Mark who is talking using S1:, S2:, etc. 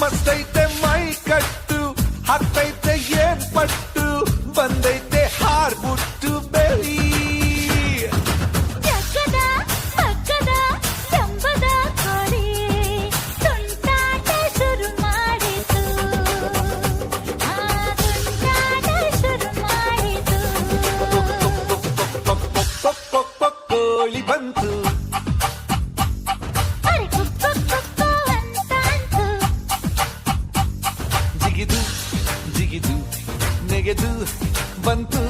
S1: ಬಸ್ತೈತೆ ಮೈ ಕಟ್ಟು ಹತ್ತೈತೆ ಏನ್ ಪಟ್ಟು ಬಂದೈತೆ ಹಾರ್ಬಿಟ್ಟು ಬೆಳಿ
S2: ಜಗ್ಗದ ಪಕ್ಕದ ಜಂಬದ ಕೋಳಿ ತುಂಟಾಟ ಶುರು ಮಾಡಿತು ತುಂಟಾಟ ಶುರು ಮಾಡಿತು
S1: ಕೋಳಿ ಬಂತು
S2: ಅರೆ ಕುಕ್ಕು ಕುಕ್ಕು ಅಂತಾಂತು
S1: ಜಿಗಿದು ಜಿಗಿದು ನೆಗೆದು ಬಂತು